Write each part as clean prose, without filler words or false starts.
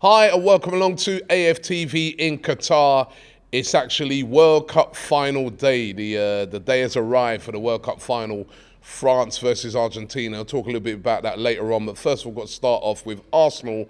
Hi and welcome along to AFTV in Qatar. It's actually World Cup final day. The day has arrived for the World Cup final, France versus Argentina. I'll talk a little bit about that later on, but first we've got to start off with Arsenal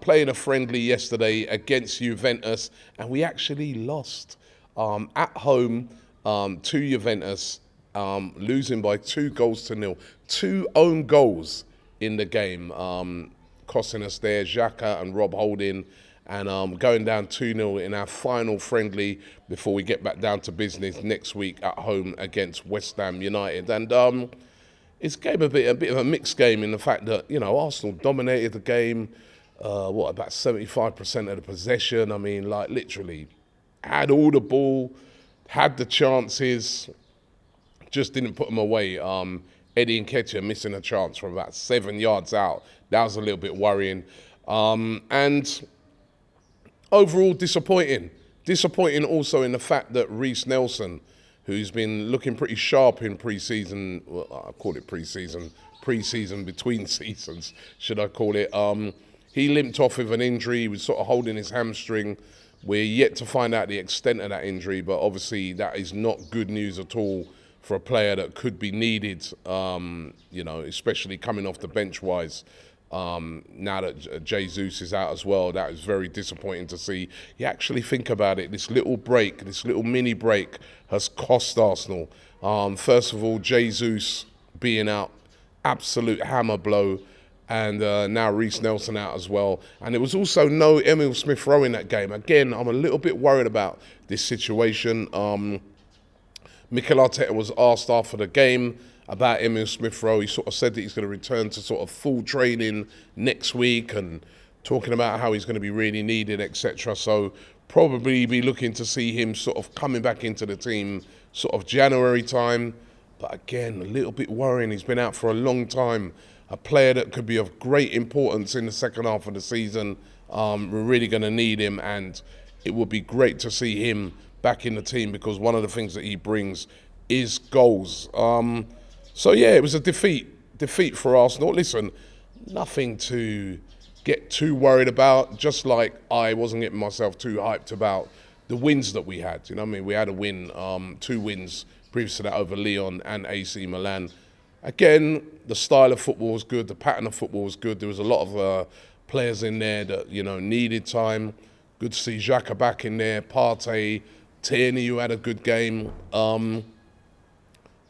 playing a friendly yesterday against Juventus, and we actually lost at home to Juventus, losing by 2-0. 2 own goals in the game. Costing us there, Xhaka and Rob Holding, and going down 2-0 in our final friendly before we get back down to business next week at home against West Ham United. And it's a bit of a mixed game in the fact that, Arsenal dominated the game, about 75% of the possession. I mean, like literally had all the ball, had the chances, just didn't put them away. Eddie Nketiah missing a chance from about 7 yards out. That was a little bit worrying. And overall disappointing. Disappointing also in the fact that Reiss Nelson, who's been looking pretty sharp in pre-season, well, I call it pre-season between seasons, should I call it. He limped off with an injury. He was sort of holding his hamstring. We're yet to find out the extent of that injury, but obviously that is not good news at all for a player that could be needed, especially coming off the bench-wise. Now that Jesus is out as well, that is very disappointing to see. You actually think about it, this little mini break has cost Arsenal. First of all, Jesus being out, absolute hammer blow, and now Reiss Nelson out as well. And there was also no Emil Smith-Rowe in that game. Again, I'm a little bit worried about this situation. Mikel Arteta was asked after the game about Emil Smith-Rowe. He sort of said that he's going to return to sort of full training next week and talking about how he's going to be really needed, etc. So probably be looking to see him sort of coming back into the team sort of January time. But again, a little bit worrying. He's been out for a long time. A player that could be of great importance in the second half of the season. We're really going to need him, and it would be great to see him back in the team because one of the things that he brings is goals. So yeah, it was a defeat for Arsenal. Listen, nothing to get too worried about, just like I wasn't getting myself too hyped about the wins that we had. You know what I mean? We had a win, 2 wins previous to that over Lyon and AC Milan. Again, the style of football was good, the pattern of football was good. There was a lot of players in there that, needed time. Good to see Xhaka back in there, Partey, Tierney, who had a good game. But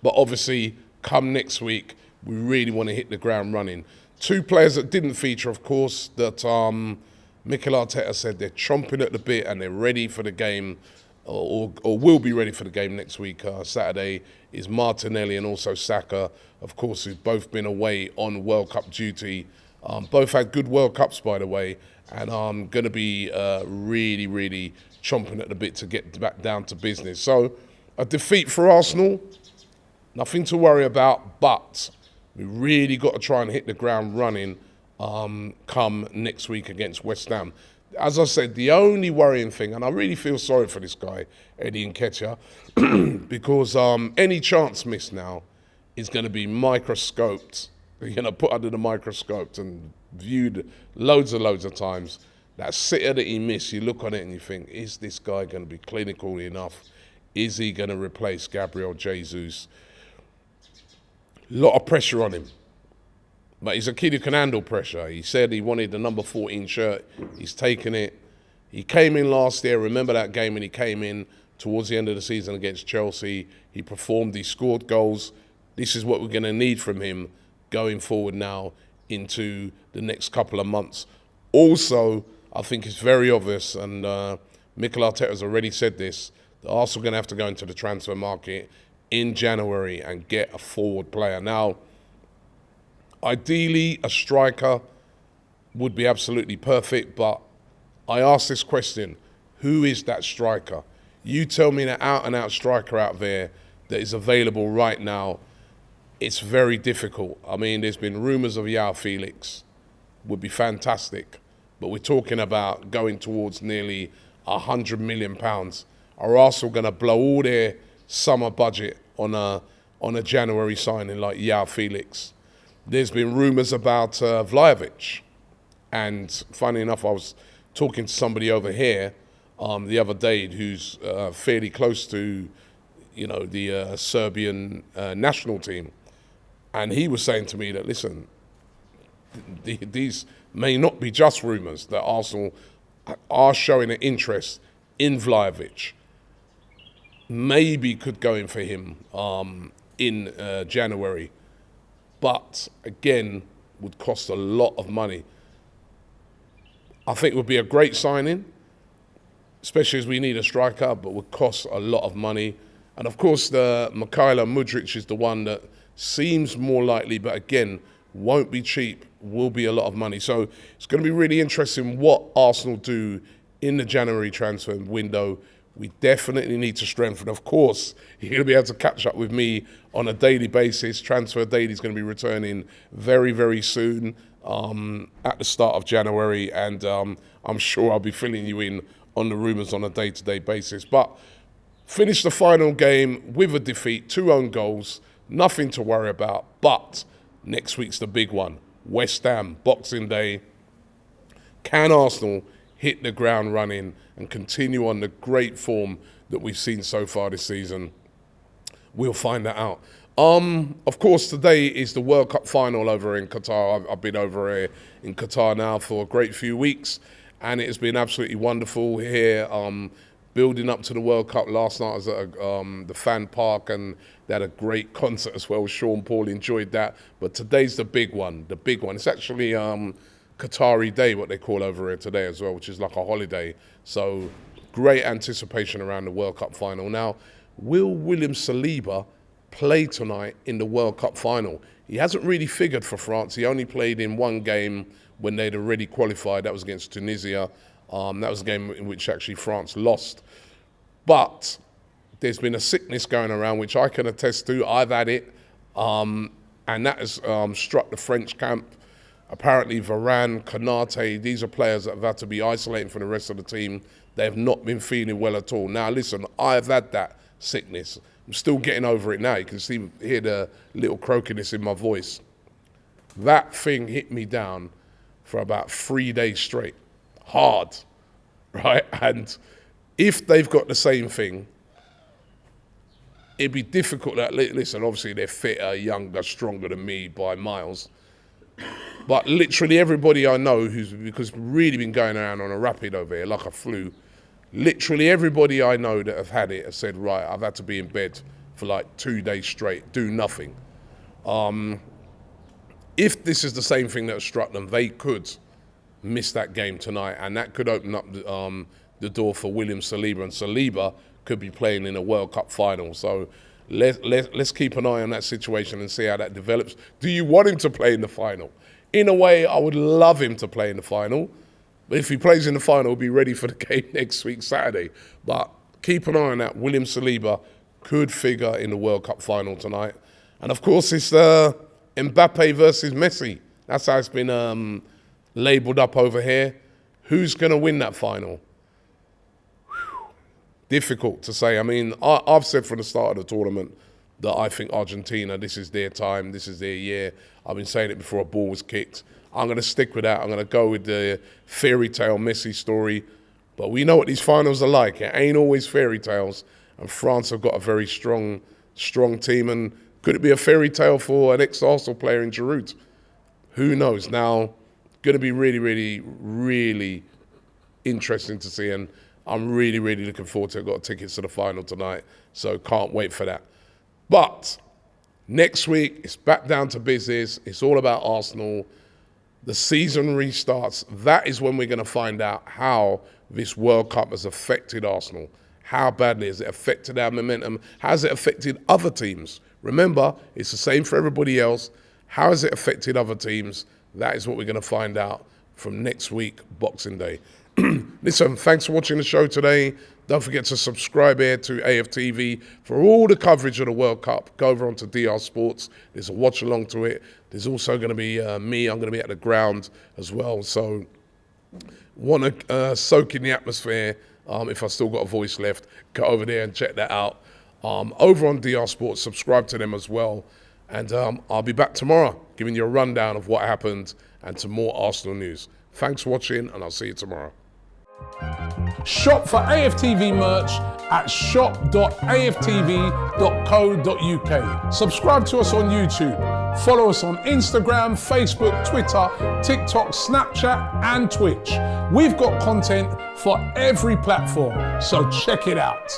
obviously, come next week, we really want to hit the ground running. 2 players that didn't feature, of course, that Mikel Arteta said they're chomping at the bit and they're ready for the game, or will be ready for the game next week, Saturday, is Martinelli and also Saka, of course, who've both been away on World Cup duty. Both had good World Cups, by the way, and I'm going to be really, really chomping at the bit to get back down to business. So a defeat for Arsenal, nothing to worry about, but we really got to try and hit the ground running come next week against West Ham. As I said, the only worrying thing, and I really feel sorry for this guy, Eddie Nketiah, because any chance missed now is going to be microscoped, put under the microscope and viewed loads of times. That sitter that he missed, you look on it and you think, is this guy going to be clinical enough? Is he going to replace Gabriel Jesus? A lot of pressure on him. But he's a kid who can handle pressure. He said he wanted the number 14 shirt. He's taken it. He came in last year. Remember that game when he came in towards the end of the season against Chelsea? He performed. He scored goals. This is what we're going to need from him going forward now into the next couple of months. Also, I think it's very obvious, and Mikel Arteta has already said this, that Arsenal are going to have to go into the transfer market in January and get a forward player. Now, ideally, a striker would be absolutely perfect, but I ask this question, who is that striker? You tell me an out-and-out striker out there that is available right now. It's very difficult. I mean, there's been rumours of João Felix, would be fantastic, but we're talking about going towards nearly £100 million. Are Arsenal going to blow all their summer budget on a January signing like João Felix? There's been rumours about Vlahovic. And funny enough, I was talking to somebody over here the other day who's fairly close to, the Serbian national team. And he was saying to me that, listen, these may not be just rumours, that Arsenal are showing an interest in Vlahovic. Maybe could go in for him in January. But again, would cost a lot of money. I think it would be a great signing, especially as we need a striker, but would cost a lot of money. And of course, the Mikhailo Mudryk is the one that seems more likely, but again, won't be cheap, will be a lot of money. So it's going to be really interesting what Arsenal do in the January transfer window. We definitely need to strengthen. Of course, you're going to be able to catch up with me on a daily basis. Transfer Daily is going to be returning very, very soon at the start of January. And I'm sure I'll be filling you in on the rumours on a day-to-day basis. But finished the final game with a defeat, 2 own goals, nothing to worry about. But next week's the big one. West Ham, Boxing Day. Can Arsenal hit the ground running and continue on the great form that we've seen so far this season? We'll find that out. Of course, today is the World Cup final over in Qatar. I've been over here in Qatar now for a great few weeks, and it has been absolutely wonderful here. Building up to the World Cup last night, I was at the fan park, and they had a great concert as well. Sean Paul enjoyed that. But today's the big one. The big one. It's actually Qatari Day, what they call over here today as well, which is like a holiday. So great anticipation around the World Cup final. Now, will William Saliba play tonight in the World Cup final? He hasn't really figured for France. He only played in one game when they'd already qualified. That was against Tunisia. That was a game in which actually France lost. But there's been a sickness going around, which I can attest to. I've had it. And that has struck the French camp. Apparently Varane, Konate, these are players that have had to be isolating from the rest of the team. They have not been feeling well at all. Now, listen, I've had that sickness. I'm still getting over it now. You can hear the little croakiness in my voice. That thing hit me down for about 3 days straight. Hard, right? And if they've got the same thing, it'd be difficult. Listen, obviously they're fitter, younger, stronger than me by miles. But literally everybody I know because really been going around on a rapid over here, like a flu, literally everybody I know that have had it has said, right, I've had to be in bed for like 2 days straight, do nothing. If this is the same thing that struck them, they could miss that game tonight, and that could open up the door for William Saliba, and Saliba could be playing in a World Cup final. So let's keep an eye on that situation and see how that develops. Do you want him to play in the final? In a way, I would love him to play in the final. But if he plays in the final, he'll be ready for the game next week, Saturday. But keep an eye on that. William Saliba could figure in the World Cup final tonight. And of course, it's Mbappe versus Messi. That's how it's been labelled up over here. Who's going to win that final? Difficult to say. I mean, I've said from the start of the tournament that I think Argentina, this is their time, this is their year. I've been saying it before a ball was kicked. I'm going to stick with that. I'm going to go with the fairy tale Messi story. But we know what these finals are like. It ain't always fairy tales. And France have got a very strong team. And could it be a fairy tale for an ex-Arsenal player in Giroud? Who knows? Now, going to be really, really, really interesting to see. And I'm really, really looking forward to it. I've got tickets to the final tonight, so can't wait for that. But next week, it's back down to business. It's all about Arsenal. The season restarts. That is when we're going to find out how this World Cup has affected Arsenal. How badly has it affected our momentum? How has it affected other teams? Remember, it's the same for everybody else. How has it affected other teams? That is what we're going to find out from next week, Boxing Day. Listen, thanks for watching the show today. Don't forget to subscribe here to AFTV for all the coverage of the World Cup. Go over onto DR Sports. There's a watch along to it. There's also going to be me. I'm going to be at the ground as well. So want to soak in the atmosphere. If I've still got a voice left, go over there and check that out. Over on DR Sports, subscribe to them as well. And I'll be back tomorrow giving you a rundown of what happened and to more Arsenal news. Thanks for watching, and I'll see you tomorrow. Shop for AFTV merch at shop.aftv.co.uk. Subscribe to us on YouTube. Follow us on Instagram, Facebook, Twitter, TikTok, Snapchat, and Twitch. We've got content for every platform, so check it out.